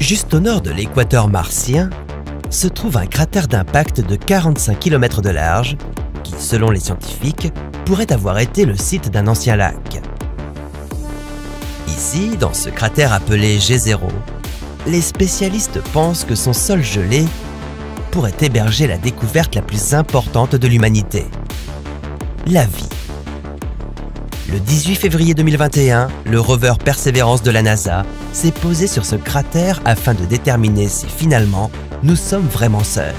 Juste au nord de l'équateur martien, se trouve un cratère d'impact de 45 km de large qui, selon les scientifiques, pourrait avoir été le site d'un ancien lac. Ici, dans ce cratère appelé G0, les spécialistes pensent que son sol gelé pourrait héberger la découverte la plus importante de l'humanité, la vie. Le 18 février 2021, le rover Perseverance de la NASA s'est posé sur ce cratère afin de déterminer si finalement nous sommes vraiment seuls.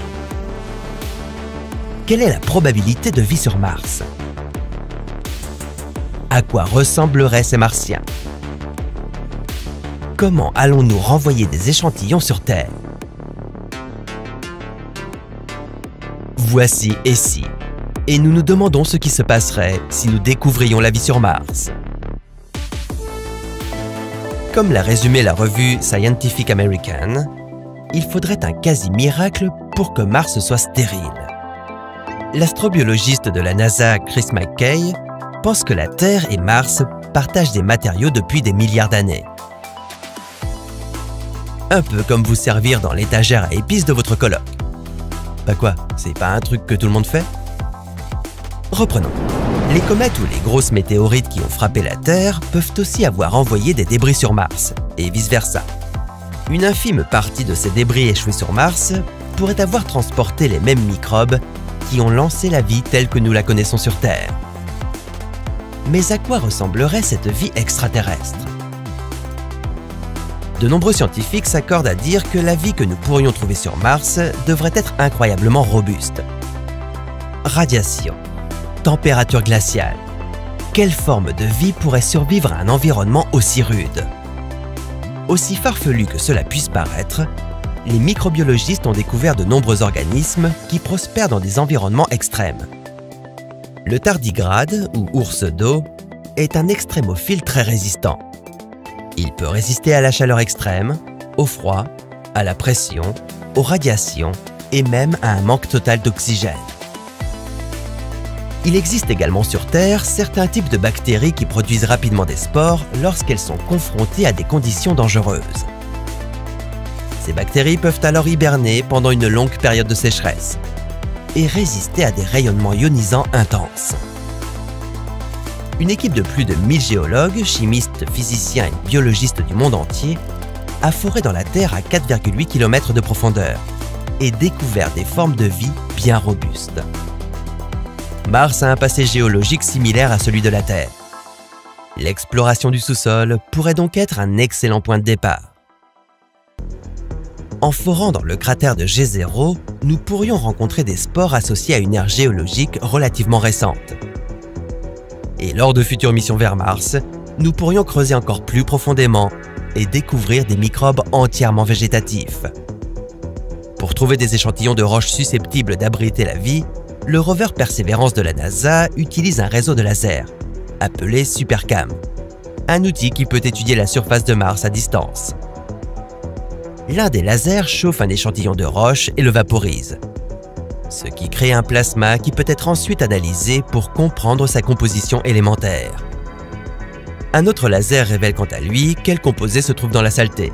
Quelle est la probabilité de vie sur Mars? À quoi ressembleraient ces Martiens? Comment allons-nous renvoyer des échantillons sur Terre? Voici Et si, et nous nous demandons ce qui se passerait si nous découvrions la vie sur Mars. Comme l'a résumé la revue Scientific American, il faudrait un quasi-miracle pour que Mars soit stérile. L'astrobiologiste de la NASA, Chris McKay, pense que la Terre et Mars partagent des matériaux depuis des milliards d'années. Un peu comme vous servir dans l'étagère à épices de votre coloc. Bah quoi, c'est pas un truc que tout le monde fait? Reprenons. Les comètes ou les grosses météorites qui ont frappé la Terre peuvent aussi avoir envoyé des débris sur Mars, et vice-versa. Une infime partie de ces débris échoués sur Mars pourrait avoir transporté les mêmes microbes qui ont lancé la vie telle que nous la connaissons sur Terre. Mais à quoi ressemblerait cette vie extraterrestre? De nombreux scientifiques s'accordent à dire que la vie que nous pourrions trouver sur Mars devrait être incroyablement robuste. Radiation, température glaciale. Quelle forme de vie pourrait survivre à un environnement aussi rude? Aussi farfelu que cela puisse paraître, les microbiologistes ont découvert de nombreux organismes qui prospèrent dans des environnements extrêmes. Le tardigrade, ou ours d'eau, est un extrémophile très résistant. Il peut résister à la chaleur extrême, au froid, à la pression, aux radiations et même à un manque total d'oxygène. Il existe également sur Terre certains types de bactéries qui produisent rapidement des spores lorsqu'elles sont confrontées à des conditions dangereuses. Ces bactéries peuvent alors hiberner pendant une longue période de sécheresse et résister à des rayonnements ionisants intenses. Une équipe de plus de 1000 géologues, chimistes, physiciens et biologistes du monde entier a foré dans la Terre à 4,8 km de profondeur et découvert des formes de vie bien robustes. Mars a un passé géologique similaire à celui de la Terre. L'exploration du sous-sol pourrait donc être un excellent point de départ. En forant dans le cratère de G0, nous pourrions rencontrer des spores associés à une ère géologique relativement récente. Et lors de futures missions vers Mars, nous pourrions creuser encore plus profondément et découvrir des microbes entièrement végétatifs. Pour trouver des échantillons de roches susceptibles d'abriter la vie, le rover Perseverance de la NASA utilise un réseau de lasers, appelé SuperCam, un outil qui peut étudier la surface de Mars à distance. L'un des lasers chauffe un échantillon de roche et le vaporise, ce qui crée un plasma qui peut être ensuite analysé pour comprendre sa composition élémentaire. Un autre laser révèle quant à lui quel composé se trouve dans la saleté.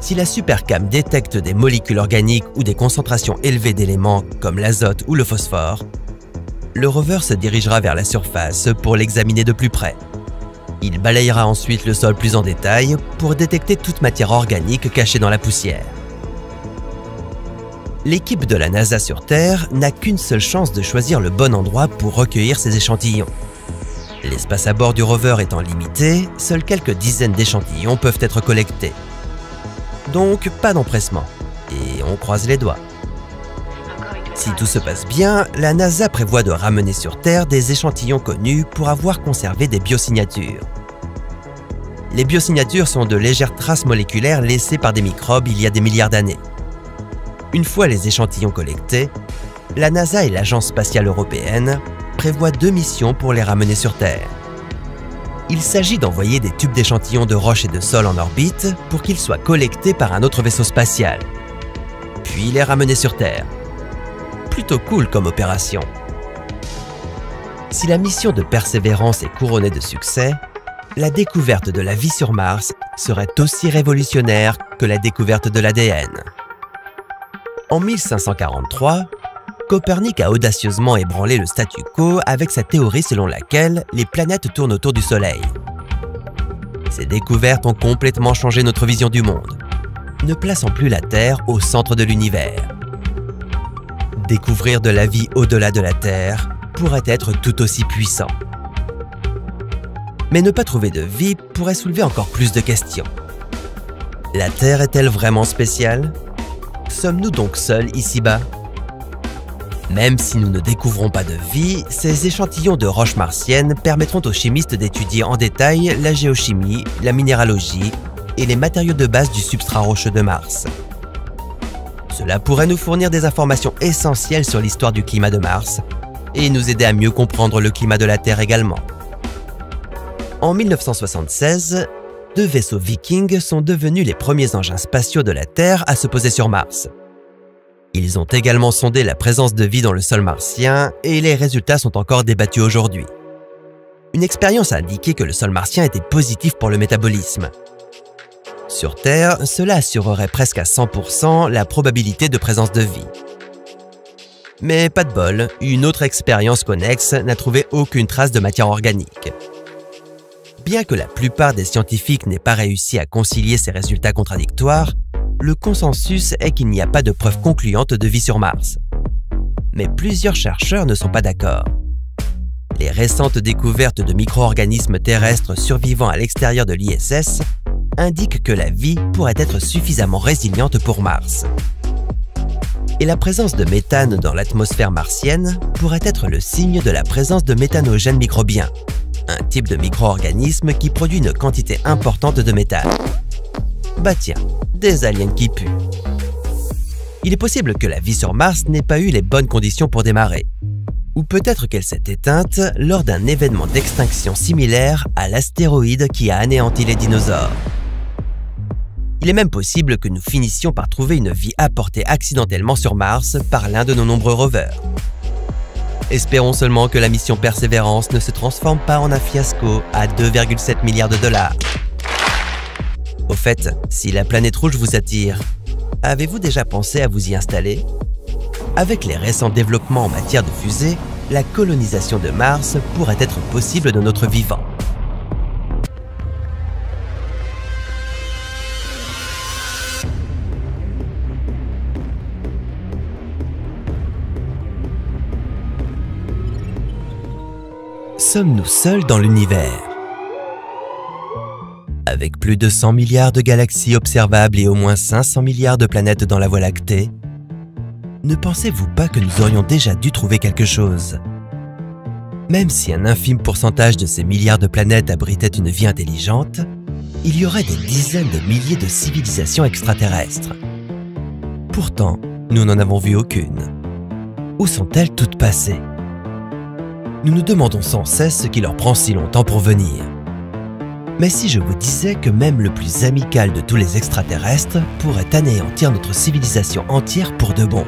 Si la SuperCam détecte des molécules organiques ou des concentrations élevées d'éléments comme l'azote ou le phosphore, le rover se dirigera vers la surface pour l'examiner de plus près. Il balayera ensuite le sol plus en détail pour détecter toute matière organique cachée dans la poussière. L'équipe de la NASA sur Terre n'a qu'une seule chance de choisir le bon endroit pour recueillir ces échantillons. L'espace à bord du rover étant limité, seules quelques dizaines d'échantillons peuvent être collectés. Donc, pas d'empressement. Et on croise les doigts. Si tout se passe bien, la NASA prévoit de ramener sur Terre des échantillons connus pour avoir conservé des biosignatures. Les biosignatures sont de légères traces moléculaires laissées par des microbes il y a des milliards d'années. Une fois les échantillons collectés, la NASA et l'Agence spatiale européenne prévoient 2 missions pour les ramener sur Terre. Il s'agit d'envoyer des tubes d'échantillons de roches et de sol en orbite pour qu'ils soient collectés par un autre vaisseau spatial, puis les ramener sur Terre. Plutôt cool comme opération. Si la mission de Persévérance est couronnée de succès, la découverte de la vie sur Mars serait aussi révolutionnaire que la découverte de l'ADN. En 1543, Copernic a audacieusement ébranlé le statu quo avec sa théorie selon laquelle les planètes tournent autour du Soleil. Ces découvertes ont complètement changé notre vision du monde, ne plaçant plus la Terre au centre de l'univers. Découvrir de la vie au-delà de la Terre pourrait être tout aussi puissant. Mais ne pas trouver de vie pourrait soulever encore plus de questions. La Terre est-elle vraiment spéciale? Sommes-nous donc seuls ici-bas? Même si nous ne découvrons pas de vie, ces échantillons de roches martiennes permettront aux chimistes d'étudier en détail la géochimie, la minéralogie et les matériaux de base du substrat rocheux de Mars. Cela pourrait nous fournir des informations essentielles sur l'histoire du climat de Mars et nous aider à mieux comprendre le climat de la Terre également. En 1976, 2 vaisseaux Viking sont devenus les premiers engins spatiaux de la Terre à se poser sur Mars. Ils ont également sondé la présence de vie dans le sol martien et les résultats sont encore débattus aujourd'hui. Une expérience a indiqué que le sol martien était positif pour le métabolisme. Sur Terre, cela assurerait presque à 100% la probabilité de présence de vie. Mais pas de bol, une autre expérience connexe n'a trouvé aucune trace de matière organique. Bien que la plupart des scientifiques n'aient pas réussi à concilier ces résultats contradictoires, le consensus est qu'il n'y a pas de preuves concluantes de vie sur Mars. Mais plusieurs chercheurs ne sont pas d'accord. Les récentes découvertes de micro-organismes terrestres survivant à l'extérieur de l'ISS indiquent que la vie pourrait être suffisamment résiliente pour Mars. Et la présence de méthane dans l'atmosphère martienne pourrait être le signe de la présence de méthanogènes microbiens, un type de micro-organisme qui produit une quantité importante de méthane. Bah tiens, des aliens qui puent. Il est possible que la vie sur Mars n'ait pas eu les bonnes conditions pour démarrer. Ou peut-être qu'elle s'est éteinte lors d'un événement d'extinction similaire à l'astéroïde qui a anéanti les dinosaures. Il est même possible que nous finissions par trouver une vie apportée accidentellement sur Mars par l'un de nos nombreux rovers. Espérons seulement que la mission Persévérance ne se transforme pas en un fiasco à 2,7 milliards de dollars. Au fait, si la planète rouge vous attire, avez-vous déjà pensé à vous y installer? Avec les récents développements en matière de fusées, la colonisation de Mars pourrait être possible de notre vivant. Sommes-nous seuls dans l'univers? Avec plus de 100 milliards de galaxies observables et au moins 500 milliards de planètes dans la Voie lactée, ne pensez-vous pas que nous aurions déjà dû trouver quelque chose? Même si un infime pourcentage de ces milliards de planètes abritait une vie intelligente, il y aurait des dizaines de milliers de civilisations extraterrestres. Pourtant, nous n'en avons vu aucune. Où sont-elles toutes passées? Nous nous demandons sans cesse ce qui leur prend si longtemps pour venir. Mais si je vous disais que même le plus amical de tous les extraterrestres pourrait anéantir notre civilisation entière pour de bon?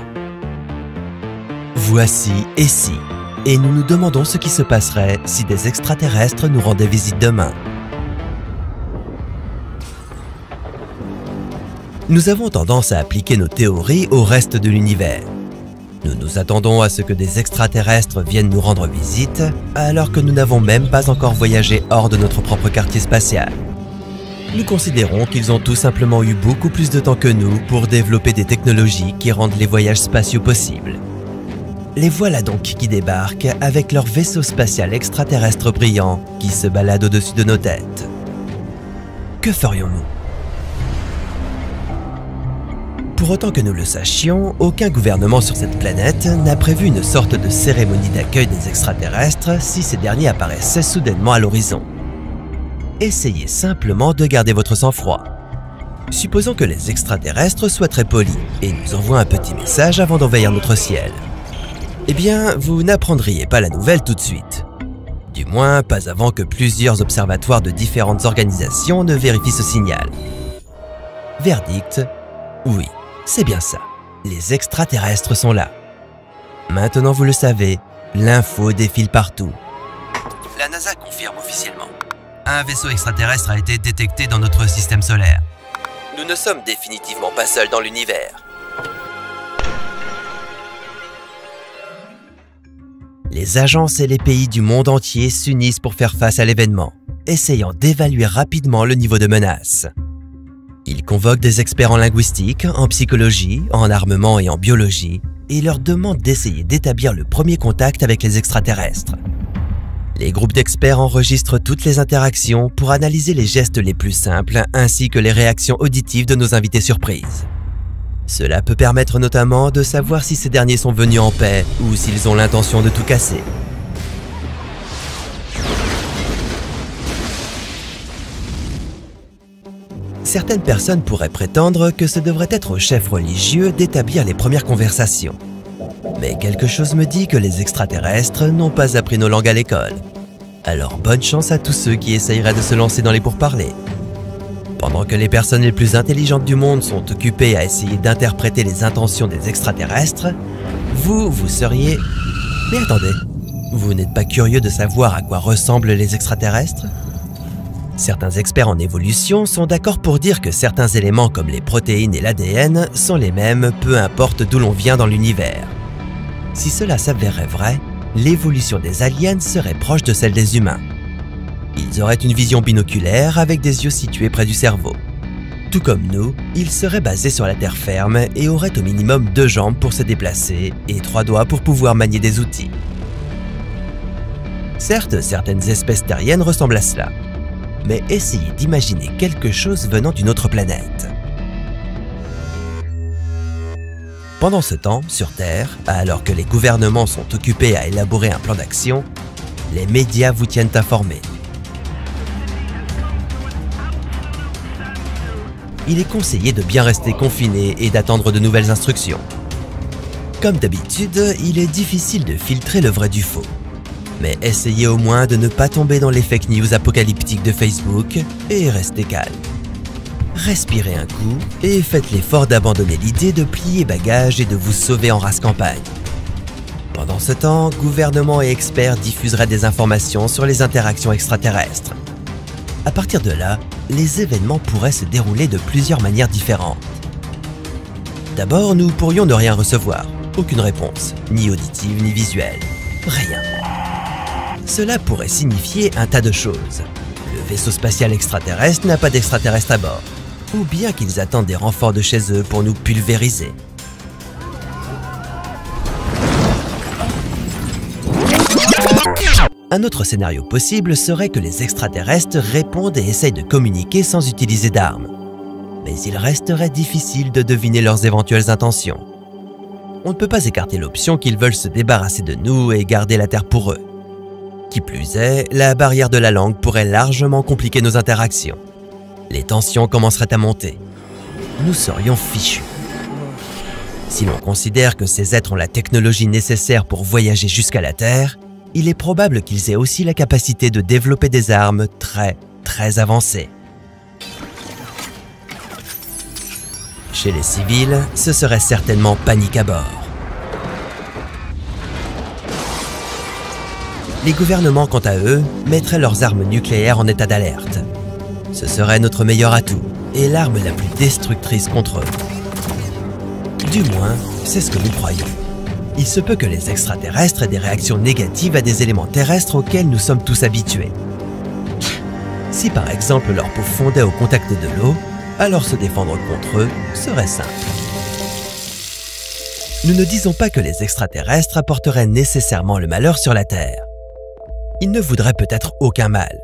Voici et si, et nous nous demandons ce qui se passerait si des extraterrestres nous rendaient visite demain. Nous avons tendance à appliquer nos théories au reste de l'univers. Nous nous attendons à ce que des extraterrestres viennent nous rendre visite, alors que nous n'avons même pas encore voyagé hors de notre propre quartier spatial. Nous considérons qu'ils ont tout simplement eu beaucoup plus de temps que nous pour développer des technologies qui rendent les voyages spatiaux possibles. Les voilà donc qui débarquent avec leur vaisseau spatial extraterrestre brillant qui se balade au-dessus de nos têtes. Que ferions-nous? Pour autant que nous le sachions, aucun gouvernement sur cette planète n'a prévu une sorte de cérémonie d'accueil des extraterrestres si ces derniers apparaissaient soudainement à l'horizon. Essayez simplement de garder votre sang-froid. Supposons que les extraterrestres soient très polis et nous envoient un petit message avant d'envahir notre ciel. Eh bien, vous n'apprendriez pas la nouvelle tout de suite. Du moins, pas avant que plusieurs observatoires de différentes organisations ne vérifient ce signal. Verdict, oui. C'est bien ça, les extraterrestres sont là. Maintenant vous le savez, l'info défile partout. La NASA confirme officiellement. un vaisseau extraterrestre a été détecté dans notre système solaire. Nous ne sommes définitivement pas seuls dans l'univers. Les agences et les pays du monde entier s'unissent pour faire face à l'événement, essayant d'évaluer rapidement le niveau de menace. Ils convoquent des experts en linguistique, en psychologie, en armement et en biologie, et leur demandent d'essayer d'établir le premier contact avec les extraterrestres. Les groupes d'experts enregistrent toutes les interactions pour analyser les gestes les plus simples ainsi que les réactions auditives de nos invités surprises. Cela peut permettre notamment de savoir si ces derniers sont venus en paix ou s'ils ont l'intention de tout casser. Certaines personnes pourraient prétendre que ce devrait être aux chefs religieux d'établir les premières conversations. Mais quelque chose me dit que les extraterrestres n'ont pas appris nos langues à l'école. Alors bonne chance à tous ceux qui essayeraient de se lancer dans les pourparlers. Pendant que les personnes les plus intelligentes du monde sont occupées à essayer d'interpréter les intentions des extraterrestres, vous seriez... Mais attendez, vous n'êtes pas curieux de savoir à quoi ressemblent les extraterrestres? Certains experts en évolution sont d'accord pour dire que certains éléments comme les protéines et l'ADN sont les mêmes, peu importe d'où l'on vient dans l'univers. Si cela s'avérait vrai, l'évolution des aliens serait proche de celle des humains. Ils auraient une vision binoculaire avec des yeux situés près du cerveau. Tout comme nous, ils seraient basés sur la terre ferme et auraient au minimum 2 jambes pour se déplacer et 3 doigts pour pouvoir manier des outils. Certes, certaines espèces terriennes ressemblent à cela, mais essayez d'imaginer quelque chose venant d'une autre planète. Pendant ce temps, sur Terre, alors que les gouvernements sont occupés à élaborer un plan d'action, les médias vous tiennent informés. Il est conseillé de bien rester confiné et d'attendre de nouvelles instructions. Comme d'habitude, il est difficile de filtrer le vrai du faux. Mais essayez au moins de ne pas tomber dans les fake news apocalyptiques de Facebook et restez calme. Respirez un coup et faites l'effort d'abandonner l'idée de plier bagages et de vous sauver en race campagne. Pendant ce temps, gouvernements et experts diffuseraient des informations sur les interactions extraterrestres. À partir de là, les événements pourraient se dérouler de plusieurs manières différentes. D'abord, nous pourrions ne rien recevoir, aucune réponse, ni auditive ni visuelle, rien. Cela pourrait signifier un tas de choses. Le vaisseau spatial extraterrestre n'a pas d'extraterrestre à bord, ou bien qu'ils attendent des renforts de chez eux pour nous pulvériser. Un autre scénario possible serait que les extraterrestres répondent et essayent de communiquer sans utiliser d'armes. Mais il resterait difficile de deviner leurs éventuelles intentions. On ne peut pas écarter l'option qu'ils veulent se débarrasser de nous et garder la Terre pour eux. Qui plus est, la barrière de la langue pourrait largement compliquer nos interactions. Les tensions commenceraient à monter. Nous serions fichus. Si l'on considère que ces êtres ont la technologie nécessaire pour voyager jusqu'à la Terre, il est probable qu'ils aient aussi la capacité de développer des armes très avancées. Chez les civils, ce serait certainement panique à bord. Les gouvernements, quant à eux, mettraient leurs armes nucléaires en état d'alerte. Ce serait notre meilleur atout et l'arme la plus destructrice contre eux. Du moins, c'est ce que nous croyons. Il se peut que les extraterrestres aient des réactions négatives à des éléments terrestres auxquels nous sommes tous habitués. Si par exemple leur peau fondait au contact de l'eau, alors se défendre contre eux serait simple. Nous ne disons pas que les extraterrestres apporteraient nécessairement le malheur sur la Terre. Ils ne voudraient peut-être aucun mal.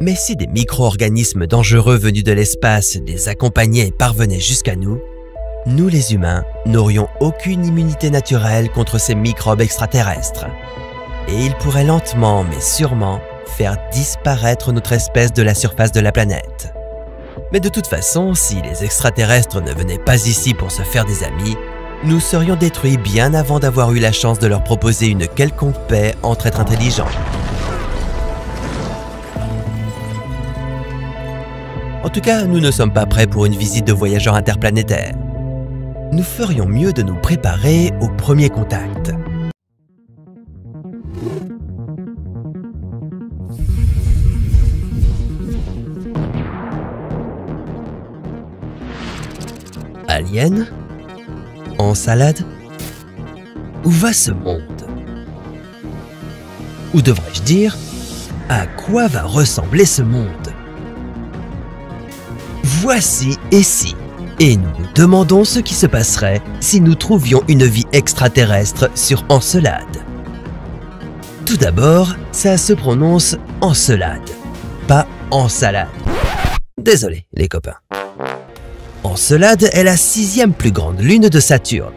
Mais si des micro-organismes dangereux venus de l'espace les accompagnaient et parvenaient jusqu'à nous, nous les humains n'aurions aucune immunité naturelle contre ces microbes extraterrestres. Et ils pourraient lentement mais sûrement faire disparaître notre espèce de la surface de la planète. Mais de toute façon, si les extraterrestres ne venaient pas ici pour se faire des amis, nous serions détruits bien avant d'avoir eu la chance de leur proposer une quelconque paix entre êtres intelligents. En tout cas, nous ne sommes pas prêts pour une visite de voyageurs interplanétaires. Nous ferions mieux de nous préparer au premier contact. Alien? Encelade? Où va ce monde? Ou devrais-je dire, à quoi va ressembler ce monde? Voici et si, et nous nous demandons ce qui se passerait si nous trouvions une vie extraterrestre sur Encelade. Tout d'abord, ça se prononce Encelade, pas Ensalade. Désolé les copains. Encelade est la 6e plus grande lune de Saturne,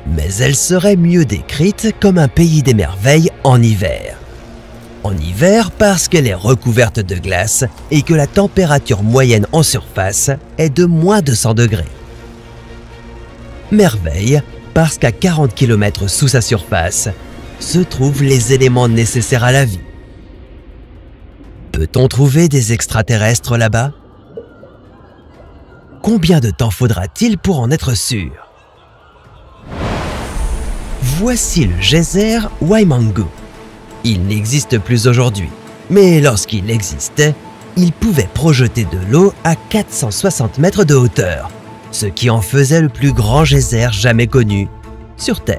mais elle serait mieux décrite comme un pays des merveilles en hiver. En hiver parce qu'elle est recouverte de glace et que la température moyenne en surface est de moins de 100 degrés. Merveille parce qu'à 40 km sous sa surface se trouvent les éléments nécessaires à la vie. Peut-on trouver des extraterrestres là-bas? Combien de temps faudra-t-il pour en être sûr? Voici le geyser Waimangu. Il n'existe plus aujourd'hui, mais lorsqu'il existait, il pouvait projeter de l'eau à 460 mètres de hauteur, ce qui en faisait le plus grand geyser jamais connu sur Terre.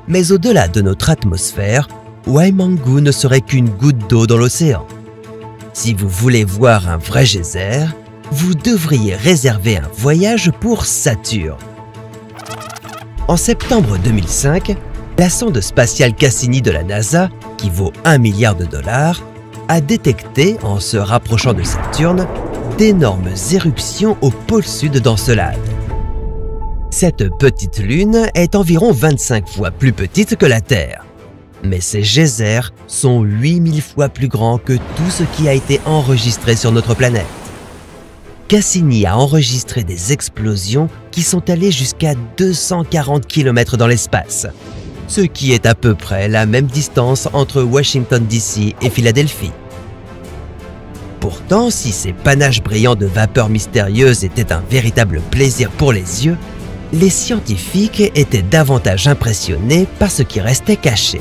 Mais au-delà de notre atmosphère, Waimangu ne serait qu'une goutte d'eau dans l'océan. Si vous voulez voir un vrai geyser, vous devriez réserver un voyage pour Saturne. En septembre 2005, la sonde spatiale Cassini de la NASA, qui vaut 1 milliard de dollars, a détecté, en se rapprochant de Saturne, d'énormes éruptions au pôle sud d'Encelade. Cette petite lune est environ 25 fois plus petite que la Terre, mais ses geysers sont 8000 fois plus grands que tout ce qui a été enregistré sur notre planète. Cassini a enregistré des explosions qui sont allées jusqu'à 240 km dans l'espace, ce qui est à peu près la même distance entre Washington DC et Philadelphie. Pourtant, si ces panaches brillants de vapeurs mystérieuses étaient un véritable plaisir pour les yeux, les scientifiques étaient davantage impressionnés par ce qui restait caché.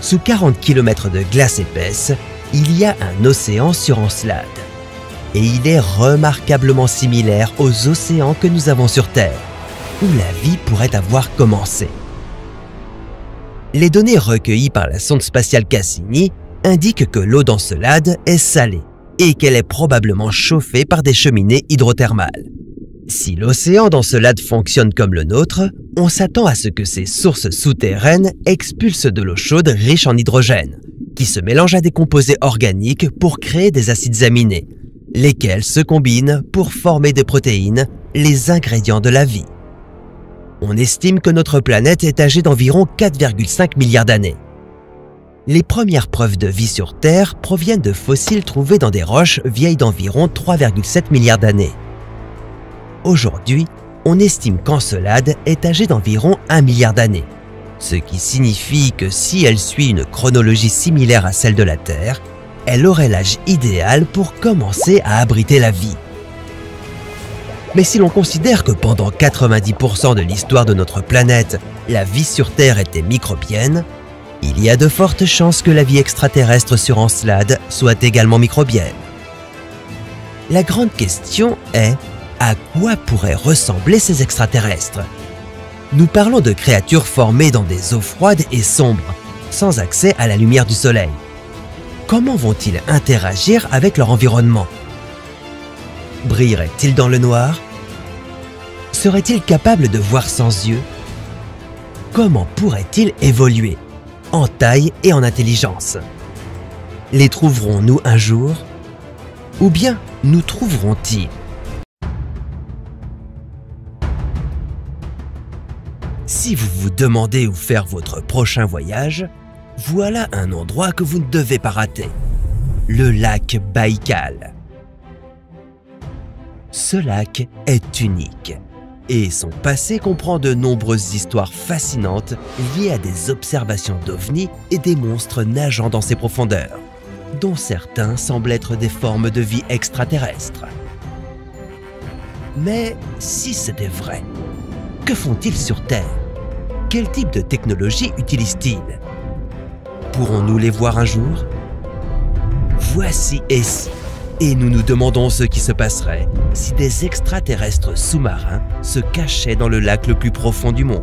Sous 40 km de glace épaisse, il y a un océan sur Encelade. Et il est remarquablement similaire aux océans que nous avons sur Terre, où la vie pourrait avoir commencé. Les données recueillies par la sonde spatiale Cassini indiquent que l'eau d'Encelade est salée et qu'elle est probablement chauffée par des cheminées hydrothermales. Si l'océan d'Encelade fonctionne comme le nôtre, on s'attend à ce que ces sources souterraines expulsent de l'eau chaude riche en hydrogène, qui se mélange à des composés organiques pour créer des acides aminés, lesquels se combinent pour former des protéines, les ingrédients de la vie. On estime que notre planète est âgée d'environ 4,5 milliards d'années. Les premières preuves de vie sur Terre proviennent de fossiles trouvés dans des roches vieilles d'environ 3,7 milliards d'années. Aujourd'hui, on estime qu'Encelade est âgée d'environ 1 milliard d'années, ce qui signifie que si elle suit une chronologie similaire à celle de la Terre, elle aurait l'âge idéal pour commencer à abriter la vie. Mais si l'on considère que pendant 90% de l'histoire de notre planète, la vie sur Terre était microbienne, il y a de fortes chances que la vie extraterrestre sur Encelade soit également microbienne. La grande question est, à quoi pourraient ressembler ces extraterrestres? Nous parlons de créatures formées dans des eaux froides et sombres, sans accès à la lumière du soleil. Comment vont-ils interagir avec leur environnement? Brilleraient-ils dans le noir? Seraient-ils capables de voir sans yeux? Comment pourraient-ils évoluer, en taille et en intelligence? Les trouverons-nous un jour? Ou bien nous trouveront-ils? Si vous vous demandez où faire votre prochain voyage, voilà un endroit que vous ne devez pas rater, le lac Baïkal. Ce lac est unique et son passé comprend de nombreuses histoires fascinantes liées à des observations d'ovnis et des monstres nageant dans ses profondeurs, dont certains semblent être des formes de vie extraterrestres. Mais si c'était vrai, que font-ils sur Terre? Quel type de technologie utilisent-ils? Pourrons-nous les voir un jour? Voici et si, Et nous nous demandons ce qui se passerait si des extraterrestres sous-marins se cachaient dans le lac le plus profond du monde.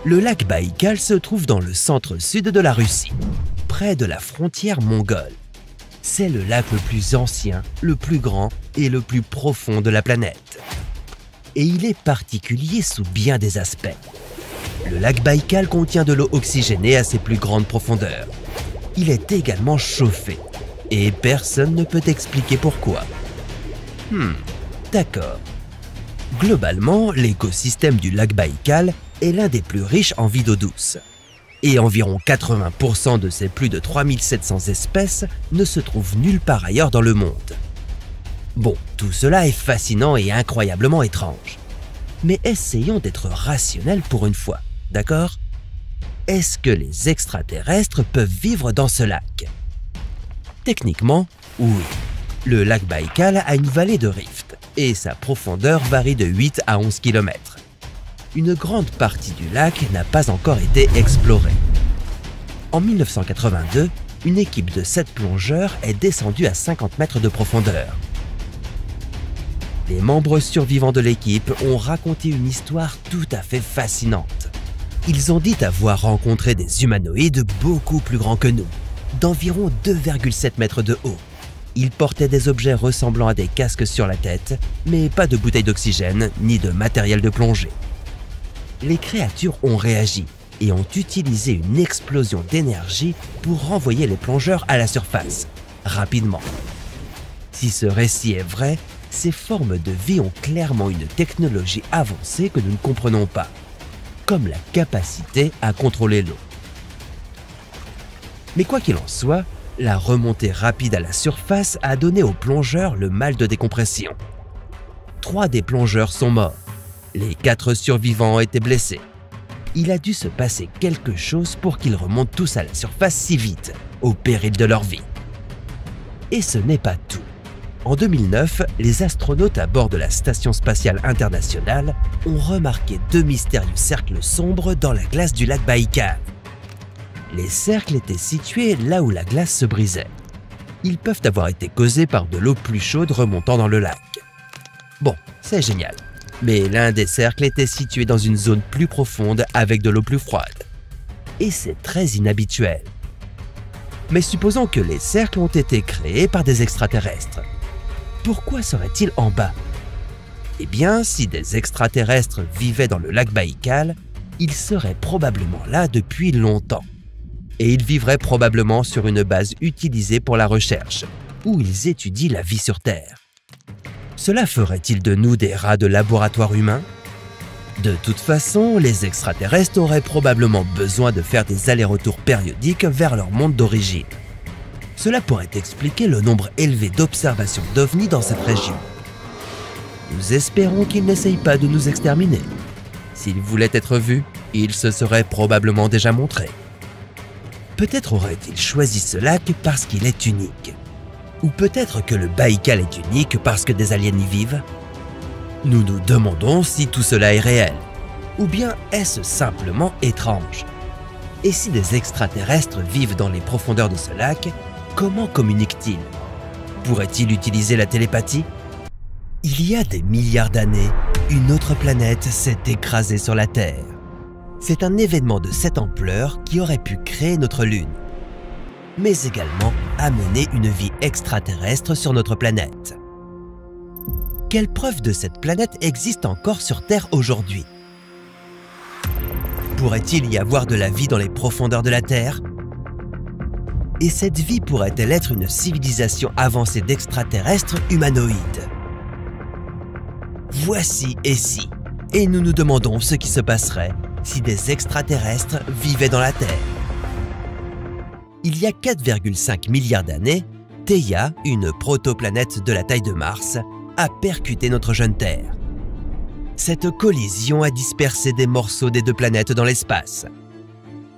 Le lac Baïkal se trouve dans le centre-sud de la Russie, près de la frontière mongole. C'est le lac le plus ancien, le plus grand et le plus profond de la planète. Et il est particulier sous bien des aspects. Le lac Baïkal contient de l'eau oxygénée à ses plus grandes profondeurs. Il est également chauffé, et personne ne peut expliquer pourquoi. D'accord. Globalement, l'écosystème du lac Baïkal est l'un des plus riches en vie d'eau douce. Et environ 80% de ses plus de 3700 espèces ne se trouvent nulle part ailleurs dans le monde. Bon, tout cela est fascinant et incroyablement étrange. Mais essayons d'être rationnels pour une fois, d'accord? Est-ce que les extraterrestres peuvent vivre dans ce lac? Techniquement, oui. Le lac Baïkal a une vallée de rift et sa profondeur varie de 8 à 11 km. Une grande partie du lac n'a pas encore été explorée. En 1982, une équipe de 7 plongeurs est descendue à 50 mètres de profondeur. Les membres survivants de l'équipe ont raconté une histoire tout à fait fascinante. Ils ont dit avoir rencontré des humanoïdes beaucoup plus grands que nous, d'environ 2,7 mètres de haut. Ils portaient des objets ressemblant à des casques sur la tête, mais pas de bouteilles d'oxygène ni de matériel de plongée. Les créatures ont réagi et ont utilisé une explosion d'énergie pour renvoyer les plongeurs à la surface, rapidement. Si ce récit est vrai, ces formes de vie ont clairement une technologie avancée que nous ne comprenons pas, comme la capacité à contrôler l'eau. Mais quoi qu'il en soit, la remontée rapide à la surface a donné aux plongeurs le mal de décompression. 3 des plongeurs sont morts. Les 4 survivants ont été blessés. Il a dû se passer quelque chose pour qu'ils remontent tous à la surface si vite, au péril de leur vie. Et ce n'est pas tout. En 2009, les astronautes à bord de la Station spatiale internationale ont remarqué 2 mystérieux cercles sombres dans la glace du lac Baïkal. Les cercles étaient situés là où la glace se brisait. Ils peuvent avoir été causés par de l'eau plus chaude remontant dans le lac. Bon, c'est génial. Mais l'un des cercles était situé dans une zone plus profonde avec de l'eau plus froide. Et c'est très inhabituel. Mais supposons que les cercles ont été créés par des extraterrestres. Pourquoi seraient-ils en bas? Eh bien, si des extraterrestres vivaient dans le lac Baïkal, ils seraient probablement là depuis longtemps. Et ils vivraient probablement sur une base utilisée pour la recherche, où ils étudient la vie sur Terre. Cela ferait-il de nous des rats de laboratoire humains? De toute façon, les extraterrestres auraient probablement besoin de faire des allers-retours périodiques vers leur monde d'origine. Cela pourrait expliquer le nombre élevé d'observations d'OVNI dans cette région. Nous espérons qu'ils n'essayent pas de nous exterminer. S'ils voulaient être vus, ils se seraient probablement déjà montrés. Peut-être auraient-ils choisi ce lac parce qu'il est unique. Ou peut-être que le Baïkal est unique parce que des aliens y vivent. Nous nous demandons si tout cela est réel. Ou bien est-ce simplement étrange? Et si des extraterrestres vivent dans les profondeurs de ce lac, comment communiquent-ils? Pourraient-ils utiliser la télépathie? Il y a des milliards d'années, une autre planète s'est écrasée sur la Terre. C'est un événement de cette ampleur qui aurait pu créer notre Lune, mais également amener une vie extraterrestre sur notre planète. Quelle preuve de cette planète existe encore sur Terre aujourd'hui? Pourrait-il y avoir de la vie dans les profondeurs de la Terre? Et cette vie pourrait-elle être une civilisation avancée d'extraterrestres humanoïdes? Voici et si, et nous nous demandons ce qui se passerait si des extraterrestres vivaient dans la Terre. Il y a 4,5 milliards d'années, Theia, une protoplanète de la taille de Mars, a percuté notre jeune Terre. Cette collision a dispersé des morceaux des 2 planètes dans l'espace.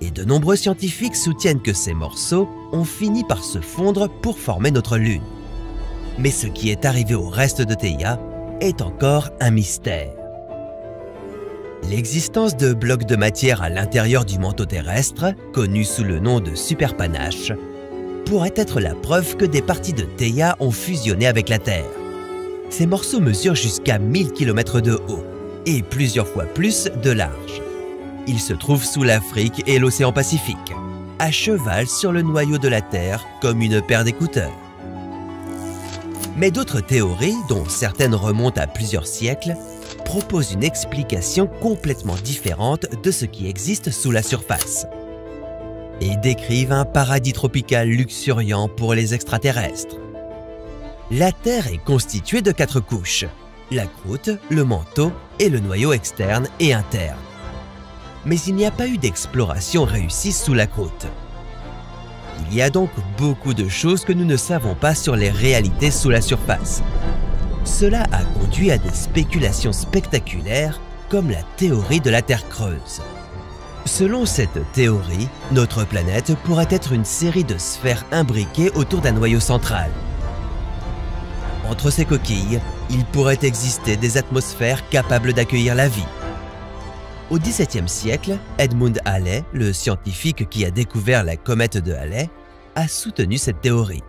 Et de nombreux scientifiques soutiennent que ces morceaux ont fini par se fondre pour former notre Lune. Mais ce qui est arrivé au reste de Theia est encore un mystère. L'existence de blocs de matière à l'intérieur du manteau terrestre, connu sous le nom de superpanache, pourrait être la preuve que des parties de Theia ont fusionné avec la Terre. Ces morceaux mesurent jusqu'à 1000 km de haut et plusieurs fois plus de large. Ils se trouvent sous l'Afrique et l'océan Pacifique, à cheval sur le noyau de la Terre comme une paire d'écouteurs. Mais d'autres théories, dont certaines remontent à plusieurs siècles, proposent une explication complètement différente de ce qui existe sous la surface et décrivent un paradis tropical luxuriant pour les extraterrestres. La Terre est constituée de 4 couches: la croûte, le manteau et le noyau externe et interne. Mais il n'y a pas eu d'exploration réussie sous la croûte. Il y a donc beaucoup de choses que nous ne savons pas sur les réalités sous la surface. Cela a conduit à des spéculations spectaculaires comme la théorie de la Terre creuse. Selon cette théorie, notre planète pourrait être une série de sphères imbriquées autour d'un noyau central. Entre ces coquilles, il pourrait exister des atmosphères capables d'accueillir la vie. Au XVIIe siècle, Edmund Halley, le scientifique qui a découvert la comète de Halley, a soutenu cette théorie.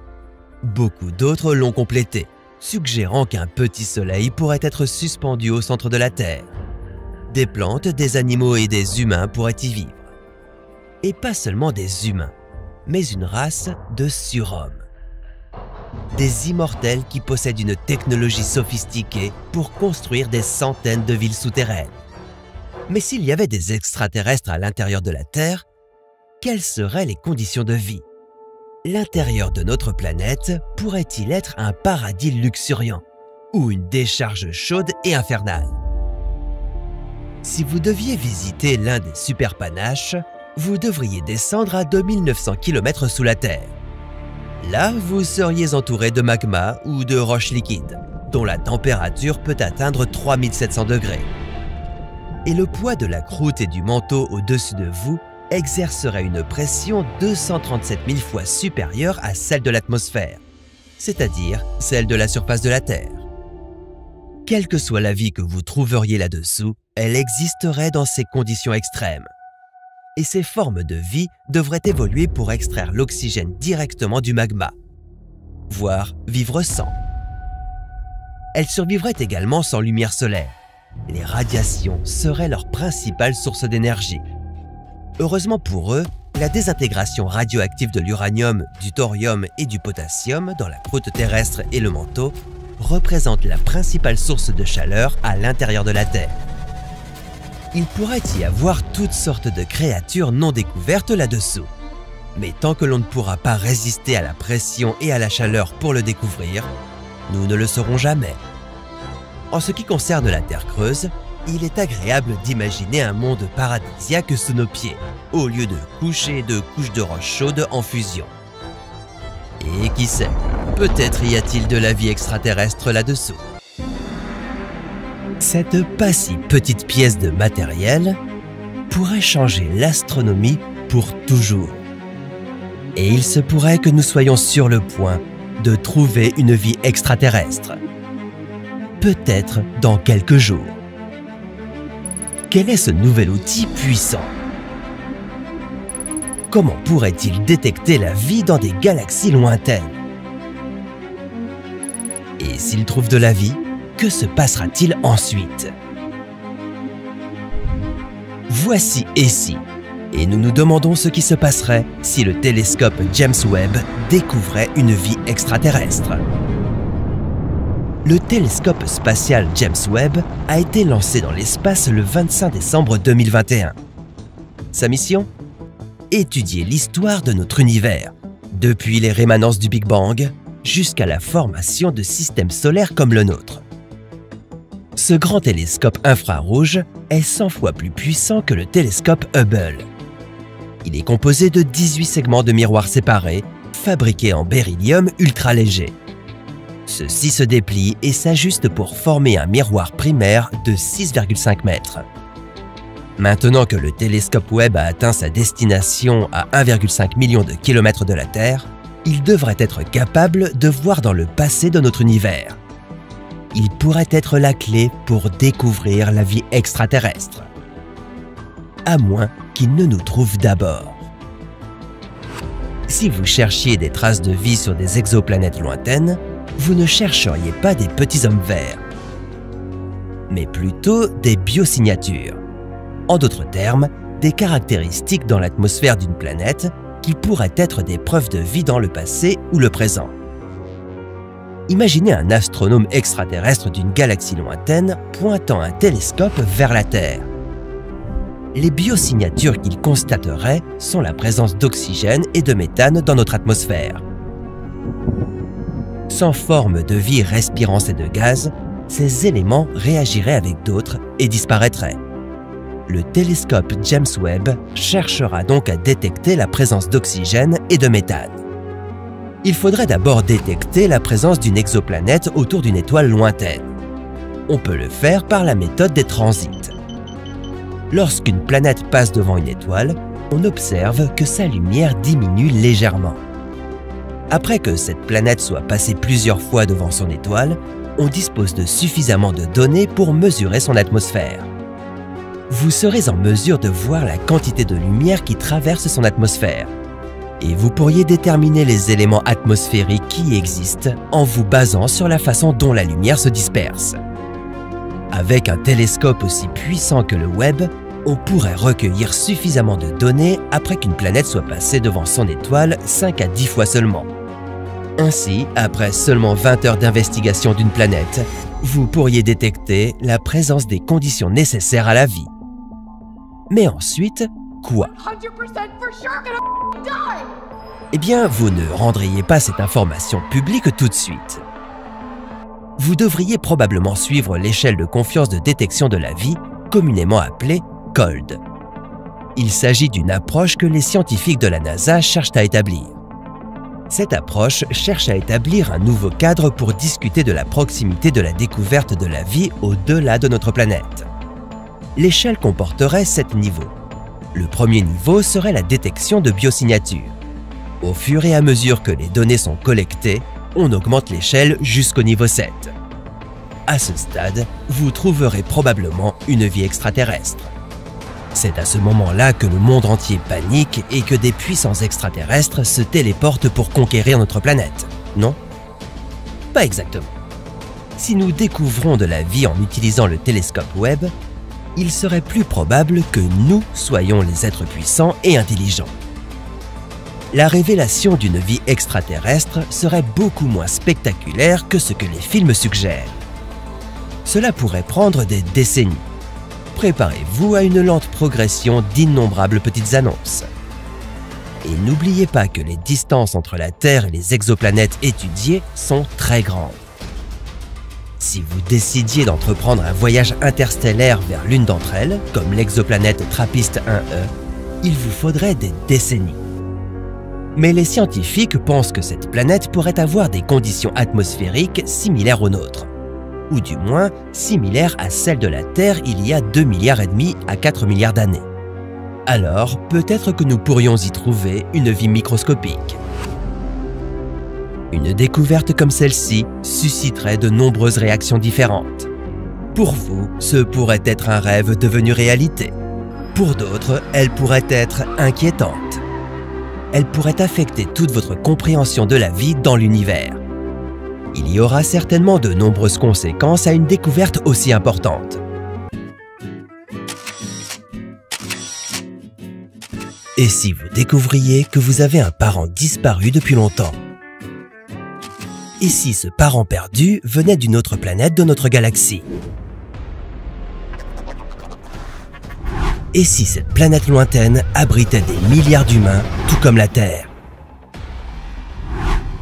Beaucoup d'autres l'ont complétée, suggérant qu'un petit soleil pourrait être suspendu au centre de la Terre. Des plantes, des animaux et des humains pourraient y vivre. Et pas seulement des humains, mais une race de surhommes. Des immortels qui possèdent une technologie sophistiquée pour construire des centaines de villes souterraines. Mais s'il y avait des extraterrestres à l'intérieur de la Terre, quelles seraient les conditions de vie? L'intérieur de notre planète pourrait-il être un paradis luxuriant ou une décharge chaude et infernale? Si vous deviez visiter l'un des superpanaches, vous devriez descendre à 2900 km sous la Terre. Là, vous seriez entouré de magma ou de roches liquides, dont la température peut atteindre 3700 degrés. Et le poids de la croûte et du manteau au-dessus de vous exercerait une pression 237 000 fois supérieure à celle de l'atmosphère, c'est-à-dire celle de la surface de la Terre. Quelle que soit la vie que vous trouveriez là-dessous, elle existerait dans ces conditions extrêmes. Et ces formes de vie devraient évoluer pour extraire l'oxygène directement du magma, voire vivre sans. Elles survivraient également sans lumière solaire. Les radiations seraient leur principale source d'énergie. Heureusement pour eux, la désintégration radioactive de l'uranium, du thorium et du potassium dans la croûte terrestre et le manteau représente la principale source de chaleur à l'intérieur de la Terre. Il pourrait y avoir toutes sortes de créatures non découvertes là-dessous. Mais tant que l'on ne pourra pas résister à la pression et à la chaleur pour le découvrir, nous ne le saurons jamais. En ce qui concerne la Terre creuse, il est agréable d'imaginer un monde paradisiaque sous nos pieds, au lieu de couches et de couches de roches chaudes en fusion. Et qui sait, peut-être y a-t-il de la vie extraterrestre là-dessous. Cette pas si petite pièce de matériel pourrait changer l'astronomie pour toujours. Et il se pourrait que nous soyons sur le point de trouver une vie extraterrestre. Peut-être dans quelques jours. Quel est ce nouvel outil puissant? Comment pourrait-il détecter la vie dans des galaxies lointaines? Et s'il trouve de la vie, que se passera-t-il ensuite? Voici ESSI, et nous nous demandons ce qui se passerait si le télescope James Webb découvrait une vie extraterrestre. Le télescope spatial James Webb a été lancé dans l'espace le 25 décembre 2021. Sa mission? Étudier l'histoire de notre univers, depuis les rémanences du Big Bang jusqu'à la formation de systèmes solaires comme le nôtre. Ce grand télescope infrarouge est 100 fois plus puissant que le télescope Hubble. Il est composé de 18 segments de miroirs séparés, fabriqués en beryllium ultra léger. Ceux-ci se déplient et s'ajustent pour former un miroir primaire de 6,5 mètres. Maintenant que le télescope Webb a atteint sa destination à 1,5 million de kilomètres de la Terre, il devrait être capable de voir dans le passé de notre univers. Il pourrait être la clé pour découvrir la vie extraterrestre. À moins qu'il ne nous trouve d'abord. si vous cherchiez des traces de vie sur des exoplanètes lointaines, vous ne chercheriez pas des petits hommes verts, mais plutôt des biosignatures. En d'autres termes, des caractéristiques dans l'atmosphère d'une planète qui pourraient être des preuves de vie dans le passé ou le présent. Imaginez un astronome extraterrestre d'une galaxie lointaine pointant un télescope vers la Terre. Les biosignatures qu'il constaterait sont la présence d'oxygène et de méthane dans notre atmosphère. Sans forme de vie respirant ces deux gaz, ces éléments réagiraient avec d'autres et disparaîtraient. Le télescope James Webb cherchera donc à détecter la présence d'oxygène et de méthane. Il faudrait d'abord détecter la présence d'une exoplanète autour d'une étoile lointaine. On peut le faire par la méthode des transits. Lorsqu'une planète passe devant une étoile, on observe que sa lumière diminue légèrement. Après que cette planète soit passée plusieurs fois devant son étoile, on dispose de suffisamment de données pour mesurer son atmosphère. Vous serez en mesure de voir la quantité de lumière qui traverse son atmosphère. Et vous pourriez déterminer les éléments atmosphériques qui existent en vous basant sur la façon dont la lumière se disperse. Avec un télescope aussi puissant que le Webb, on pourrait recueillir suffisamment de données après qu'une planète soit passée devant son étoile 5 à 10 fois seulement. Ainsi, après seulement 20 heures d'investigation d'une planète, vous pourriez détecter la présence des conditions nécessaires à la vie. Mais ensuite, quoi? Eh bien, vous ne rendriez pas cette information publique tout de suite. Vous devriez probablement suivre l'échelle de confiance de détection de la vie, communément appelée COLD. Il s'agit d'une approche que les scientifiques de la NASA cherchent à établir. Cette approche cherche à établir un nouveau cadre pour discuter de la proximité de la découverte de la vie au-delà de notre planète. L'échelle comporterait 7 niveaux. Le premier niveau serait la détection de biosignatures. Au fur et à mesure que les données sont collectées, on augmente l'échelle jusqu'au niveau 7. À ce stade, vous trouverez probablement une vie extraterrestre. C'est à ce moment-là que le monde entier panique et que des puissances extraterrestres se téléportent pour conquérir notre planète, non? Pas exactement. Si nous découvrons de la vie en utilisant le télescope Webb, il serait plus probable que nous soyons les êtres puissants et intelligents. La révélation d'une vie extraterrestre serait beaucoup moins spectaculaire que ce que les films suggèrent. Cela pourrait prendre des décennies. Préparez-vous à une lente progression d'innombrables petites annonces. Et n'oubliez pas que les distances entre la Terre et les exoplanètes étudiées sont très grandes. Si vous décidiez d'entreprendre un voyage interstellaire vers l'une d'entre elles, comme l'exoplanète TRAPPIST-1e, il vous faudrait des décennies. Mais les scientifiques pensent que cette planète pourrait avoir des conditions atmosphériques similaires aux nôtres, ou du moins similaires à celles de la Terre il y a 2,5 milliards à 4 milliards d'années. Alors, peut-être que nous pourrions y trouver une vie microscopique. Une découverte comme celle-ci susciterait de nombreuses réactions différentes. Pour vous, ce pourrait être un rêve devenu réalité. Pour d'autres, elle pourrait être inquiétante. Elle pourrait affecter toute votre compréhension de la vie dans l'univers. Il y aura certainement de nombreuses conséquences à une découverte aussi importante. Et si vous découvriez que vous avez un parent disparu depuis longtemps? Et si ce parent perdu venait d'une autre planète de notre galaxie? Et si cette planète lointaine abritait des milliards d'humains, tout comme la Terre?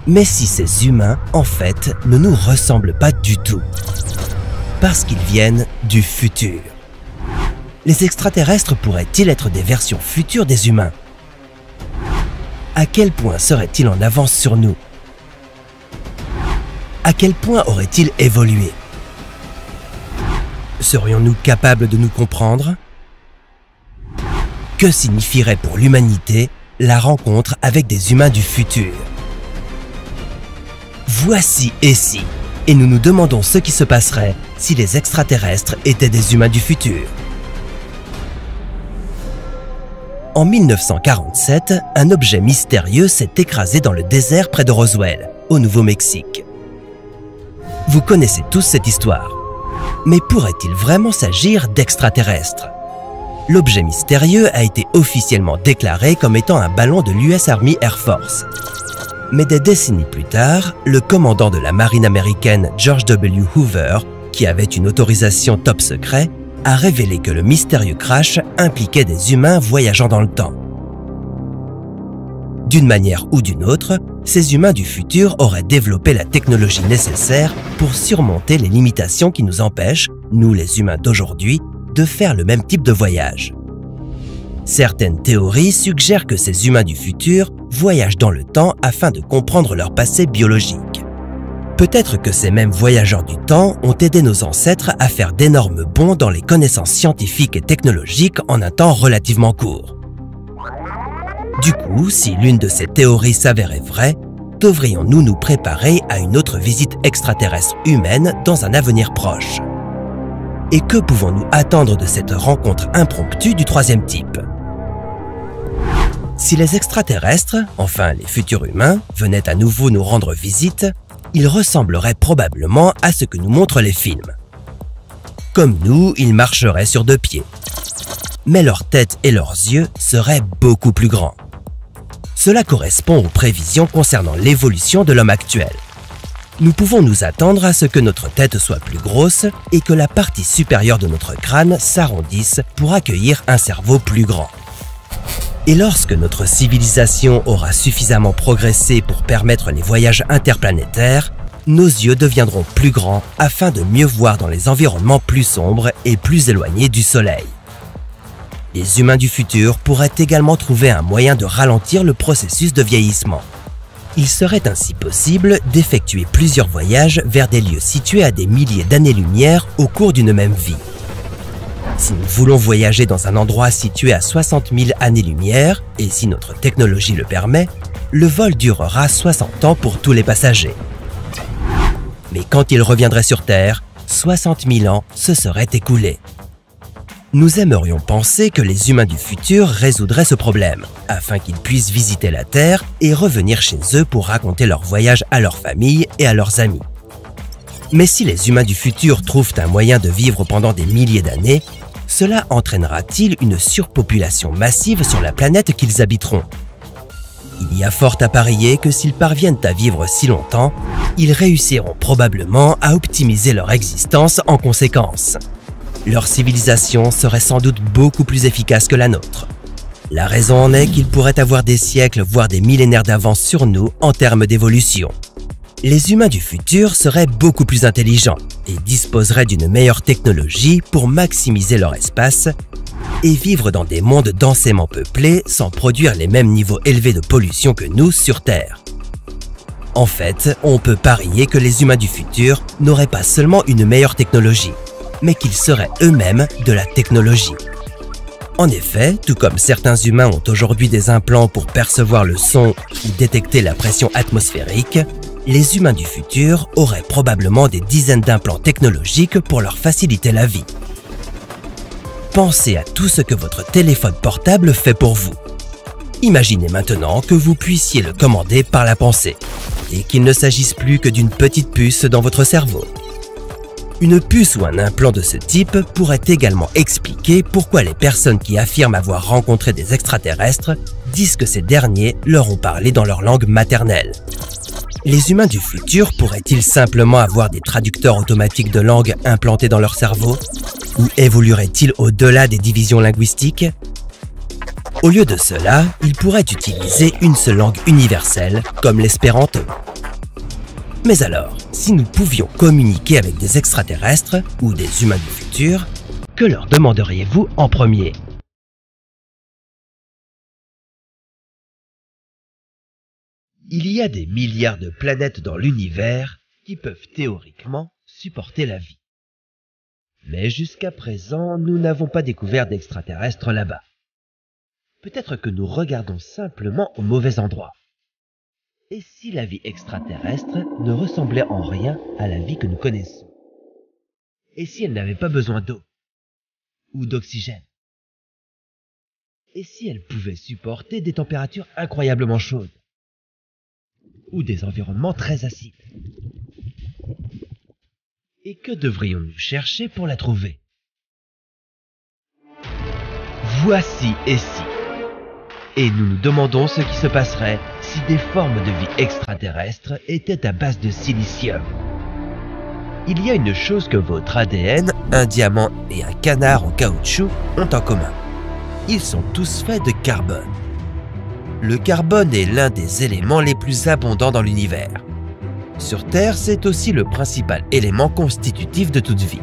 Mais si ces humains, en fait, ne nous ressemblent pas du tout, parce qu'ils viennent du futur? Les extraterrestres pourraient-ils être des versions futures des humains? À quel point seraient-ils en avance sur nous? À quel point auraient-ils évolué? Serions-nous capables de nous comprendre? Que signifierait pour l'humanité la rencontre avec des humains du futur? Voici Et si, et nous nous demandons ce qui se passerait si les extraterrestres étaient des humains du futur. En 1947, un objet mystérieux s'est écrasé dans le désert près de Roswell, au Nouveau-Mexique. Vous connaissez tous cette histoire. Mais pourrait-il vraiment s'agir d'extraterrestres? L'objet mystérieux a été officiellement déclaré comme étant un ballon de l'US Army Air Force. Mais des décennies plus tard, le commandant de la marine américaine George W. Hoover, qui avait une autorisation top secret, a révélé que le mystérieux crash impliquait des humains voyageant dans le temps. D'une manière ou d'une autre, ces humains du futur auraient développé la technologie nécessaire pour surmonter les limitations qui nous empêchent, nous les humains d'aujourd'hui, de faire le même type de voyage. Certaines théories suggèrent que ces humains du futur voyagent dans le temps afin de comprendre leur passé biologique. Peut-être que ces mêmes voyageurs du temps ont aidé nos ancêtres à faire d'énormes bonds dans les connaissances scientifiques et technologiques en un temps relativement court. Du coup, si l'une de ces théories s'avérait vraie, devrions-nous nous préparer à une autre visite extraterrestre humaine dans un avenir proche? Et que pouvons-nous attendre de cette rencontre impromptue du troisième type? Si les extraterrestres, enfin les futurs humains, venaient à nouveau nous rendre visite, ils ressembleraient probablement à ce que nous montrent les films. Comme nous, ils marcheraient sur deux pieds. Mais leur tête et leurs yeux seraient beaucoup plus grands. Cela correspond aux prévisions concernant l'évolution de l'homme actuel. Nous pouvons nous attendre à ce que notre tête soit plus grosse et que la partie supérieure de notre crâne s'arrondisse pour accueillir un cerveau plus grand. Et lorsque notre civilisation aura suffisamment progressé pour permettre les voyages interplanétaires, nos yeux deviendront plus grands afin de mieux voir dans les environnements plus sombres et plus éloignés du Soleil. Les humains du futur pourraient également trouver un moyen de ralentir le processus de vieillissement. Il serait ainsi possible d'effectuer plusieurs voyages vers des lieux situés à des milliers d'années-lumière au cours d'une même vie. Si nous voulons voyager dans un endroit situé à 60 000 années-lumière, et si notre technologie le permet, le vol durera 60 ans pour tous les passagers. Mais quand ils reviendraient sur Terre, 60 000 ans se seraient écoulés. Nous aimerions penser que les humains du futur résoudraient ce problème, afin qu'ils puissent visiter la Terre et revenir chez eux pour raconter leur voyage à leur famille et à leurs amis. Mais si les humains du futur trouvent un moyen de vivre pendant des milliers d'années, cela entraînera-t-il une surpopulation massive sur la planète qu'ils habiteront? Il y a fort à parier que s'ils parviennent à vivre si longtemps, ils réussiront probablement à optimiser leur existence en conséquence. Leur civilisation serait sans doute beaucoup plus efficace que la nôtre. La raison en est qu'ils pourraient avoir des siècles, voire des millénaires d'avance sur nous en termes d'évolution. Les humains du futur seraient beaucoup plus intelligents et disposeraient d'une meilleure technologie pour maximiser leur espace et vivre dans des mondes densément peuplés sans produire les mêmes niveaux élevés de pollution que nous sur Terre. En fait, on peut parier que les humains du futur n'auraient pas seulement une meilleure technologie, mais qu'ils seraient eux-mêmes de la technologie. En effet, tout comme certains humains ont aujourd'hui des implants pour percevoir le son ou détecter la pression atmosphérique, les humains du futur auraient probablement des dizaines d'implants technologiques pour leur faciliter la vie. Pensez à tout ce que votre téléphone portable fait pour vous. Imaginez maintenant que vous puissiez le commander par la pensée et qu'il ne s'agisse plus que d'une petite puce dans votre cerveau. Une puce ou un implant de ce type pourrait également expliquer pourquoi les personnes qui affirment avoir rencontré des extraterrestres disent que ces derniers leur ont parlé dans leur langue maternelle. Les humains du futur pourraient-ils simplement avoir des traducteurs automatiques de langue implantés dans leur cerveau? Ou évolueraient-ils au-delà des divisions linguistiques? Au lieu de cela, ils pourraient utiliser une seule langue universelle, comme l'espéranto. Mais alors, si nous pouvions communiquer avec des extraterrestres ou des humains du futur, que leur demanderiez-vous en premier? Il y a des milliards de planètes dans l'univers qui peuvent théoriquement supporter la vie. Mais jusqu'à présent, nous n'avons pas découvert d'extraterrestres là-bas. Peut-être que nous regardons simplement au mauvais endroit. Et si la vie extraterrestre ne ressemblait en rien à la vie que nous connaissons? Et si elle n'avait pas besoin d'eau ou d'oxygène? Et si elles pouvaient supporter des températures incroyablement chaudes? Ou des environnements très acides? Et que devrions-nous chercher pour la trouver? Voici et si. Et nous nous demandons ce qui se passerait si des formes de vie extraterrestres étaient à base de silicium. Il y a une chose que votre ADN, un diamant et un canard en caoutchouc ont en commun. Ils sont tous faits de carbone. Le carbone est l'un des éléments les plus abondants dans l'univers. Sur Terre, c'est aussi le principal élément constitutif de toute vie.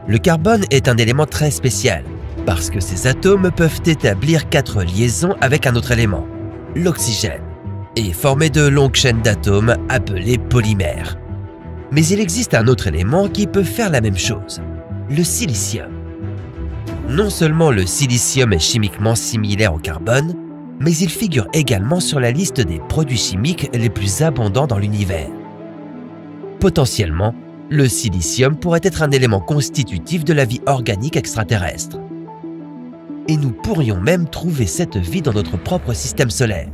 Le carbone est un élément très spécial, parce que ses atomes peuvent établir 4 liaisons avec un autre élément, l'oxygène, et former de longues chaînes d'atomes appelées polymères. Mais il existe un autre élément qui peut faire la même chose, le silicium. Non seulement le silicium est chimiquement similaire au carbone, mais il figure également sur la liste des produits chimiques les plus abondants dans l'univers. Potentiellement, le silicium pourrait être un élément constitutif de la vie organique extraterrestre. Et nous pourrions même trouver cette vie dans notre propre système solaire.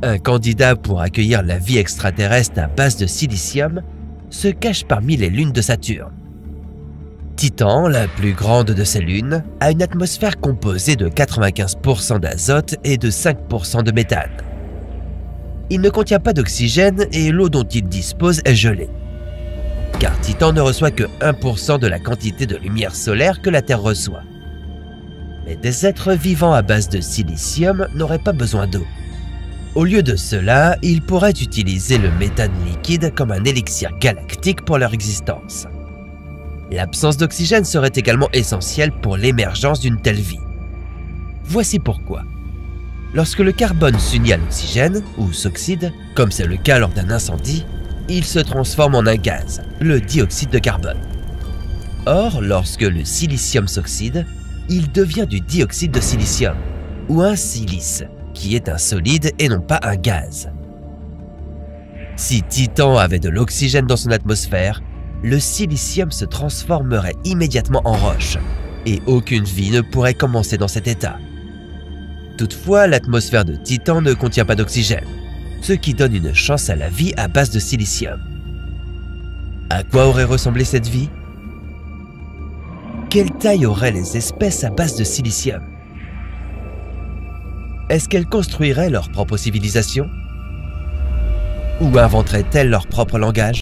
Un candidat pour accueillir la vie extraterrestre à base de silicium se cache parmi les lunes de Saturne. Titan, la plus grande de ces lunes, a une atmosphère composée de 95% d'azote et de 5% de méthane. Il ne contient pas d'oxygène et l'eau dont il dispose est gelée. Car Titan ne reçoit que 1% de la quantité de lumière solaire que la Terre reçoit. Mais des êtres vivants à base de silicium n'auraient pas besoin d'eau. Au lieu de cela, ils pourraient utiliser le méthane liquide comme un élixir galactique pour leur existence. L'absence d'oxygène serait également essentielle pour l'émergence d'une telle vie. Voici pourquoi. Lorsque le carbone s'unit à l'oxygène, ou s'oxyde, comme c'est le cas lors d'un incendie, il se transforme en un gaz, le dioxyde de carbone. Or, lorsque le silicium s'oxyde, il devient du dioxyde de silicium, ou un silice, qui est un solide et non pas un gaz. Si Titan avait de l'oxygène dans son atmosphère, le silicium se transformerait immédiatement en roche, et aucune vie ne pourrait commencer dans cet état. Toutefois, l'atmosphère de Titan ne contient pas d'oxygène, ce qui donne une chance à la vie à base de silicium. À quoi aurait ressemblé cette vie? Quelle taille auraient les espèces à base de silicium? Est-ce qu'elles construiraient leur propre civilisation? Ou inventeraient-elles leur propre langage?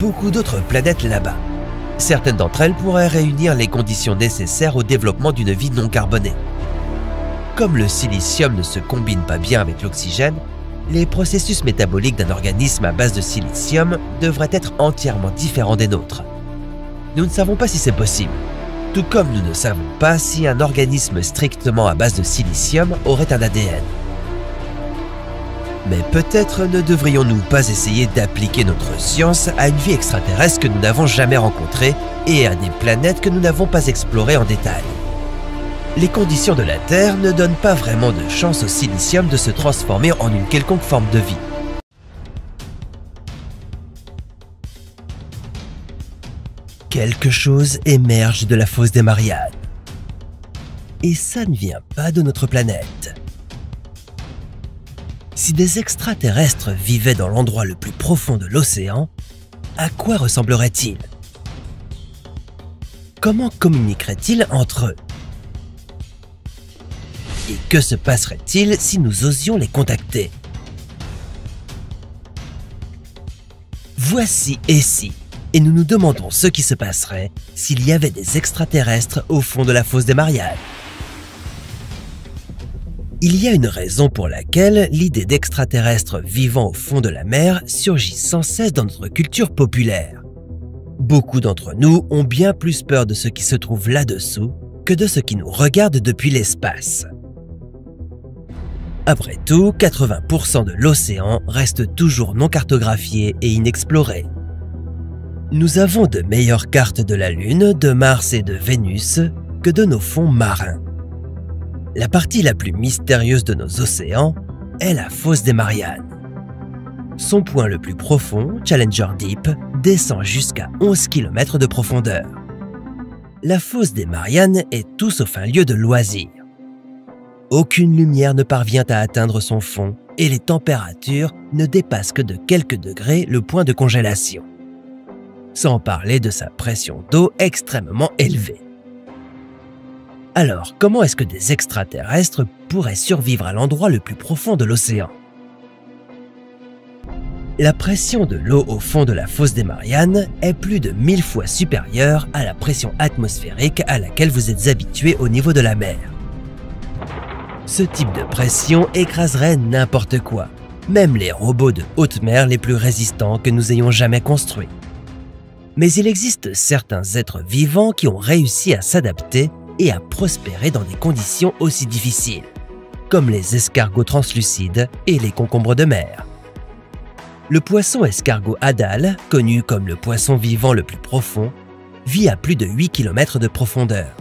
Beaucoup d'autres planètes là-bas. Certaines d'entre elles pourraient réunir les conditions nécessaires au développement d'une vie non carbonée. Comme le silicium ne se combine pas bien avec l'oxygène, les processus métaboliques d'un organisme à base de silicium devraient être entièrement différents des nôtres. Nous ne savons pas si c'est possible, tout comme nous ne savons pas si un organisme strictement à base de silicium aurait un ADN. Mais peut-être ne devrions-nous pas essayer d'appliquer notre science à une vie extraterrestre que nous n'avons jamais rencontrée et à des planètes que nous n'avons pas explorées en détail. Les conditions de la Terre ne donnent pas vraiment de chance au silicium de se transformer en une quelconque forme de vie. Quelque chose émerge de la fosse des Mariannes. Et ça ne vient pas de notre planète. Si des extraterrestres vivaient dans l'endroit le plus profond de l'océan, à quoi ressembleraient-ils? Comment communiqueraient-ils entre eux? Et que se passerait-il si nous osions les contacter? Voici et si, et nous nous demandons ce qui se passerait s'il y avait des extraterrestres au fond de la fosse des Mariannes. Il y a une raison pour laquelle l'idée d'extraterrestres vivant au fond de la mer surgit sans cesse dans notre culture populaire. Beaucoup d'entre nous ont bien plus peur de ce qui se trouve là-dessous que de ce qui nous regarde depuis l'espace. Après tout, 80% de l'océan reste toujours non cartographié et inexploré. Nous avons de meilleures cartes de la Lune, de Mars et de Vénus que de nos fonds marins. La partie la plus mystérieuse de nos océans est la fosse des Mariannes. Son point le plus profond, Challenger Deep, descend jusqu'à 11 km de profondeur. La fosse des Mariannes est tout sauf un lieu de loisir. Aucune lumière ne parvient à atteindre son fond et les températures ne dépassent que de quelques degrés le point de congélation. Sans parler de sa pression d'eau extrêmement élevée. Alors, comment est-ce que des extraterrestres pourraient survivre à l'endroit le plus profond de l'océan? La pression de l'eau au fond de la fosse des Mariannes est plus de 1000 fois supérieure à la pression atmosphérique à laquelle vous êtes habitué au niveau de la mer. Ce type de pression écraserait n'importe quoi, même les robots de haute mer les plus résistants que nous ayons jamais construits. Mais il existe certains êtres vivants qui ont réussi à s'adapter et à prospérer dans des conditions aussi difficiles, comme les escargots translucides et les concombres de mer. Le poisson escargot Hadal, connu comme le poisson vivant le plus profond, vit à plus de 8 km de profondeur.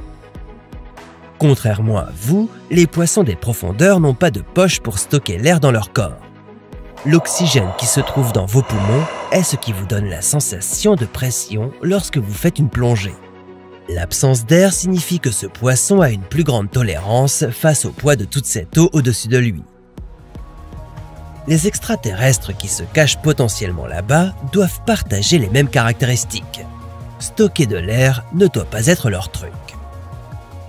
Contrairement à vous, les poissons des profondeurs n'ont pas de poche pour stocker l'air dans leur corps. L'oxygène qui se trouve dans vos poumons est ce qui vous donne la sensation de pression lorsque vous faites une plongée. L'absence d'air signifie que ce poisson a une plus grande tolérance face au poids de toute cette eau au-dessus de lui. Les extraterrestres qui se cachent potentiellement là-bas doivent partager les mêmes caractéristiques. Stocker de l'air ne doit pas être leur truc.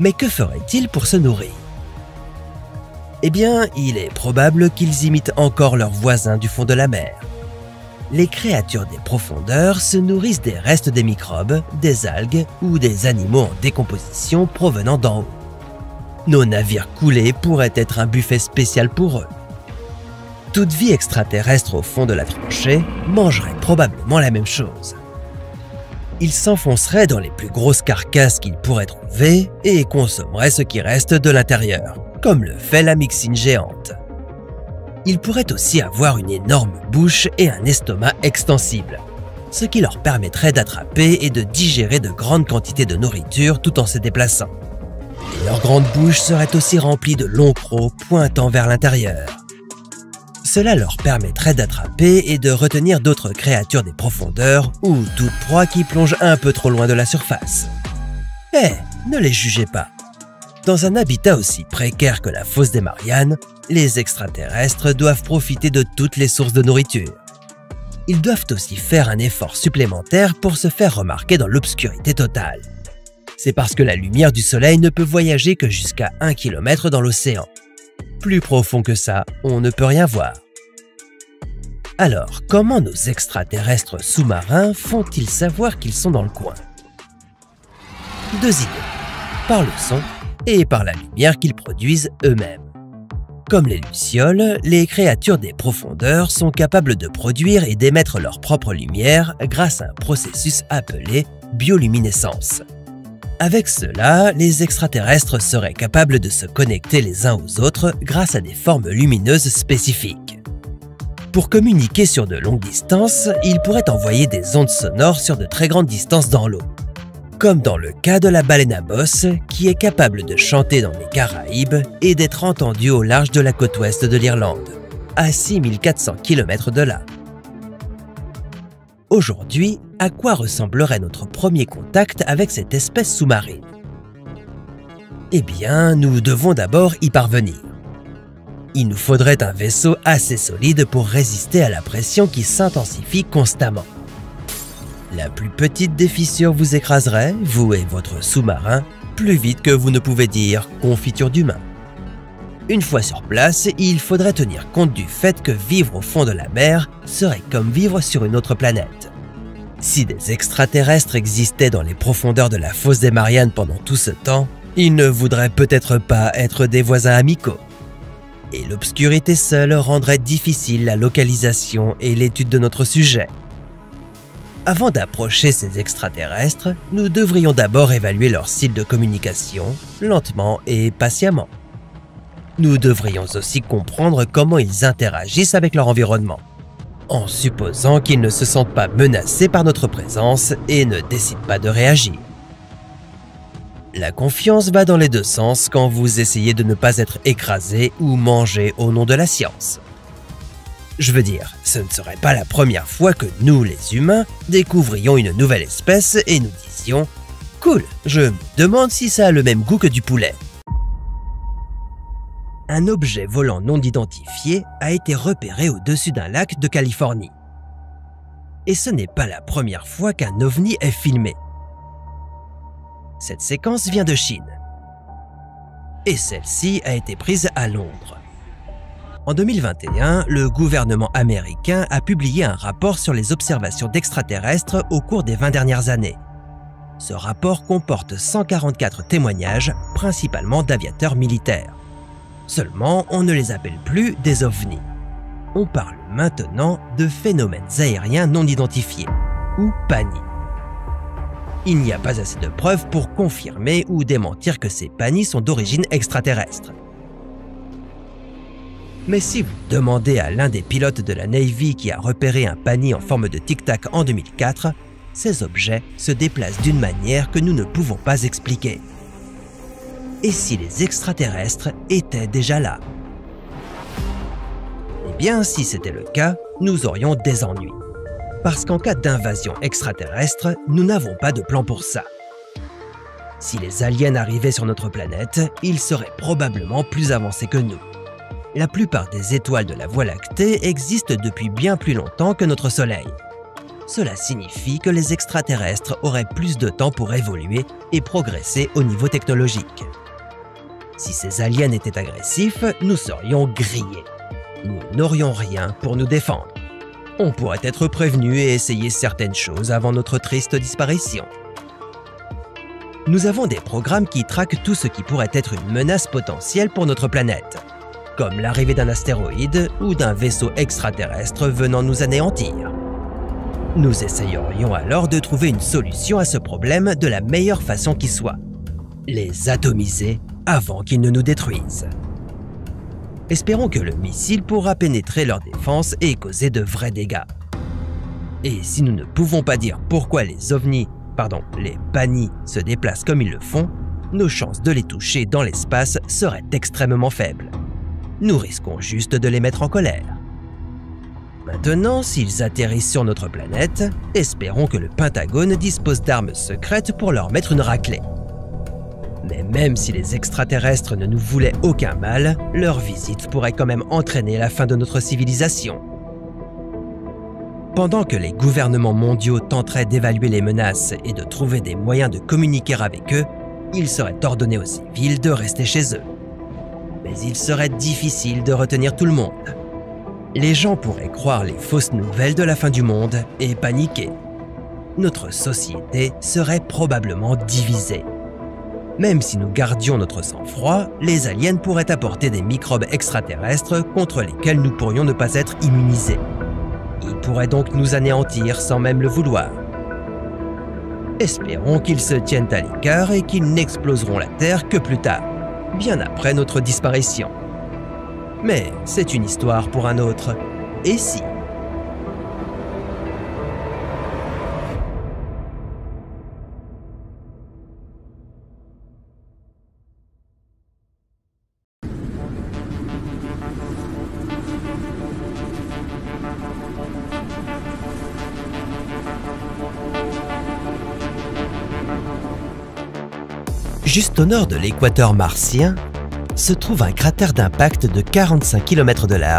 Mais que feraient-ils pour se nourrir? Eh bien, il est probable qu'ils imitent encore leurs voisins du fond de la mer. Les créatures des profondeurs se nourrissent des restes des microbes, des algues ou des animaux en décomposition provenant d'en haut. Nos navires coulés pourraient être un buffet spécial pour eux. Toute vie extraterrestre au fond de la tranchée mangerait probablement la même chose. Ils s'enfonceraient dans les plus grosses carcasses qu'ils pourraient trouver et consommeraient ce qui reste de l'intérieur, comme le fait la myxine géante. Ils pourraient aussi avoir une énorme bouche et un estomac extensible, ce qui leur permettrait d'attraper et de digérer de grandes quantités de nourriture tout en se déplaçant. Et leur grande bouche serait aussi remplie de longs crocs pointant vers l'intérieur. Cela leur permettrait d'attraper et de retenir d'autres créatures des profondeurs ou toute proie qui plonge un peu trop loin de la surface. Ne les jugez pas. Dans un habitat aussi précaire que la fosse des Mariannes, les extraterrestres doivent profiter de toutes les sources de nourriture. Ils doivent aussi faire un effort supplémentaire pour se faire remarquer dans l'obscurité totale. C'est parce que la lumière du soleil ne peut voyager que jusqu'à 1 km dans l'océan. Plus profond que ça, on ne peut rien voir. Alors, comment nos extraterrestres sous-marins font-ils savoir qu'ils sont dans le coin? 2 idées. Par le son et par la lumière qu'ils produisent eux-mêmes. Comme les lucioles, les créatures des profondeurs sont capables de produire et d'émettre leur propre lumière grâce à un processus appelé bioluminescence. Avec cela, les extraterrestres seraient capables de se connecter les uns aux autres grâce à des formes lumineuses spécifiques. Pour communiquer sur de longues distances, ils pourraient envoyer des ondes sonores sur de très grandes distances dans l'eau. Comme dans le cas de la baleine à bosse, qui est capable de chanter dans les Caraïbes et d'être entendue au large de la côte ouest de l'Irlande, à 6400 km de là. Aujourd'hui, à quoi ressemblerait notre premier contact avec cette espèce sous-marine? Eh bien, nous devons d'abord y parvenir. Il nous faudrait un vaisseau assez solide pour résister à la pression qui s'intensifie constamment. La plus petite des fissures vous écraserait, vous et votre sous-marin, plus vite que vous ne pouvez dire « confiture d'humain ». Une fois sur place, il faudrait tenir compte du fait que vivre au fond de la mer serait comme vivre sur une autre planète. Si des extraterrestres existaient dans les profondeurs de la fosse des Mariannes pendant tout ce temps, ils ne voudraient peut-être pas être des voisins amicaux. Et l'obscurité seule rendrait difficile la localisation et l'étude de notre sujet. Avant d'approcher ces extraterrestres, nous devrions d'abord évaluer leur style de communication, lentement et patiemment. Nous devrions aussi comprendre comment ils interagissent avec leur environnement, en supposant qu'ils ne se sentent pas menacés par notre présence et ne décident pas de réagir. La confiance va dans les deux sens quand vous essayez de ne pas être écrasé ou mangé au nom de la science. Je veux dire, ce ne serait pas la première fois que nous, les humains, découvrions une nouvelle espèce et nous disions « Cool, je me demande si ça a le même goût que du poulet ». Un objet volant non identifié a été repéré au-dessus d'un lac de Californie. Et ce n'est pas la première fois qu'un ovni est filmé. Cette séquence vient de Chine. Et celle-ci a été prise à Londres. En 2021, le gouvernement américain a publié un rapport sur les observations d'extraterrestres au cours des 20 dernières années. Ce rapport comporte 144 témoignages, principalement d'aviateurs militaires. Seulement, on ne les appelle plus des ovnis. On parle maintenant de phénomènes aériens non identifiés, ou PANI. Il n'y a pas assez de preuves pour confirmer ou démentir que ces PANI sont d'origine extraterrestre. Mais si vous demandez à l'un des pilotes de la Navy qui a repéré un PANI en forme de tic-tac en 2004, ces objets se déplacent d'une manière que nous ne pouvons pas expliquer. Et si les extraterrestres étaient déjà là? Eh bien, si c'était le cas, nous aurions des ennuis. Parce qu'en cas d'invasion extraterrestre, nous n'avons pas de plan pour ça. Si les aliens arrivaient sur notre planète, ils seraient probablement plus avancés que nous. La plupart des étoiles de la Voie lactée existent depuis bien plus longtemps que notre Soleil. Cela signifie que les extraterrestres auraient plus de temps pour évoluer et progresser au niveau technologique. Si ces aliens étaient agressifs, nous serions grillés. Nous n'aurions rien pour nous défendre. On pourrait être prévenus et essayer certaines choses avant notre triste disparition. Nous avons des programmes qui traquent tout ce qui pourrait être une menace potentielle pour notre planète, comme l'arrivée d'un astéroïde ou d'un vaisseau extraterrestre venant nous anéantir. Nous essayerions alors de trouver une solution à ce problème de la meilleure façon qui soit. Les atomiser avant qu'ils ne nous détruisent. Espérons que le missile pourra pénétrer leur défense et causer de vrais dégâts. Et si nous ne pouvons pas dire pourquoi les PANI se déplacent comme ils le font, nos chances de les toucher dans l'espace seraient extrêmement faibles. Nous risquons juste de les mettre en colère. Maintenant, s'ils atterrissent sur notre planète, espérons que le Pentagone dispose d'armes secrètes pour leur mettre une raclée. Mais même si les extraterrestres ne nous voulaient aucun mal, leur visite pourrait quand même entraîner la fin de notre civilisation. Pendant que les gouvernements mondiaux tenteraient d'évaluer les menaces et de trouver des moyens de communiquer avec eux, il serait ordonné aux civils de rester chez eux. Mais il serait difficile de retenir tout le monde. Les gens pourraient croire les fausses nouvelles de la fin du monde et paniquer. Notre société serait probablement divisée. Même si nous gardions notre sang-froid, les aliens pourraient apporter des microbes extraterrestres contre lesquels nous pourrions ne pas être immunisés. Ils pourraient donc nous anéantir sans même le vouloir. Espérons qu'ils se tiennent à l'écart et qu'ils n'exploseront la Terre que plus tard, bien après notre disparition. Mais c'est une histoire pour un autre. Et si ? Juste au nord de l'équateur martien, se trouve un cratère d'impact de 45 km de large